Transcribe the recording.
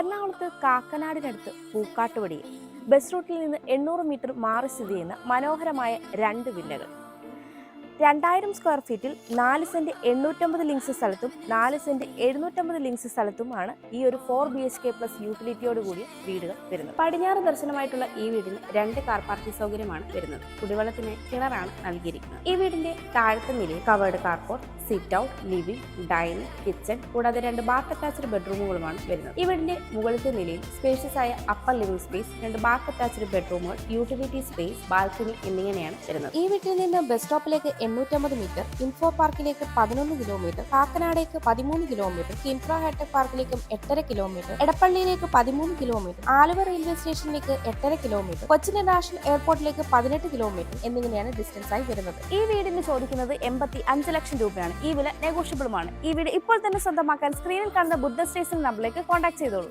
എറണാകുളത്ത് കാക്കനാടിനടുത്ത് പൂക്കാട്ടുപടിയിൽ ബസ് റൂട്ടിൽ നിന്ന് 800 മീറ്റർ മാറി സ്ഥിതി ചെയ്യുന്ന മനോഹരമായ 2 വില്ലകൾ. 2000 സ്ക്വയർ ഫീറ്റിൽ 4 സെന്റ് 850 ലിങ്സ് സ്ഥലത്തും 4 സെന്റ് 750 ലിങ്സ് സ്ഥലത്തുമാണ് ഈ ഒരു 4 BHK പ്ലസ് യൂട്ടിലിറ്റിയോട് കൂടിയ വീടുകൾ വരുന്നത്. പടിഞ്ഞാറ് ദർശനമായിട്ടുള്ള ഈ വീടിന് 2 കാർ പാർക്കിംഗ് സൗകര്യമാണ് വരുന്നത്. കുടിവെള്ളത്തിന് കിണറാണ് നൽകിയിരിക്കുന്നത്. ഈ വീടിന്റെ താഴത്തെ നിലയിൽ covered carport, sit out, living, dining, kitchen കൂടാതെ 2 ബാത്ത് അറ്റാച്ച്ഡ് ബെഡ്റൂമുകളുമാണ് വരുന്നത്. ഈ വീടിന്റെ മുകളിലത്തെ നിലയിൽ സ്പേഷ്യസ് ആയ upper living space, 2 bath attached ബെഡ്റൂമുകൾ, യൂട്ടിലിറ്റി സ്പേസ്, ബാൽക്കണി എന്നിങ്ങനെയാണ് വരുന്നത്. ഈ വീട്ടിൽ നിന്ന് ബസ് സ്റ്റോപ്പിലേക്ക് 850 മീറ്റർ, ഇൻഫോ പാർക്കിലേക്ക് 11 കിലോമീറ്റർ, കാക്കനാടേക്ക് 13 കിലോമീറ്റർ, കിൻഫ്ര ഹൈടെക് പാർക്കിലേക്കും 8.5 കിലോമീറ്റർ, എടപ്പള്ളിയിലേക്ക് 13 കിലോമീറ്റർ, ആലുവ റെയിൽവേ സ്റ്റേഷനിലേക്ക് 8.5 കിലോമീറ്റർ, കൊച്ചിൻ ഇന്റർനാഷണൽ എയർപോർട്ടിലേക്ക് 18 കിലോമീറ്റർ എന്നിങ്ങനെയാണ് ഡിസ്റ്റൻസ് ആയി വരുന്നത്. ഈ വീടിന് ചോദിക്കുന്നത് 85 ലക്ഷം രൂപയാണ്. ഈ വില നെഗോഷ്യബിളുമാണ്. ഈ വീട് ഇപ്പോൾ തന്നെ സ്വന്തമാക്കാൻ സ്ക്രീനിൽ കാണുന്ന ബുദ്ധ സ്റ്റേഷൻ നമ്പറിലേക്ക് കോൺടാക്ട് ചെയ്തോളൂ.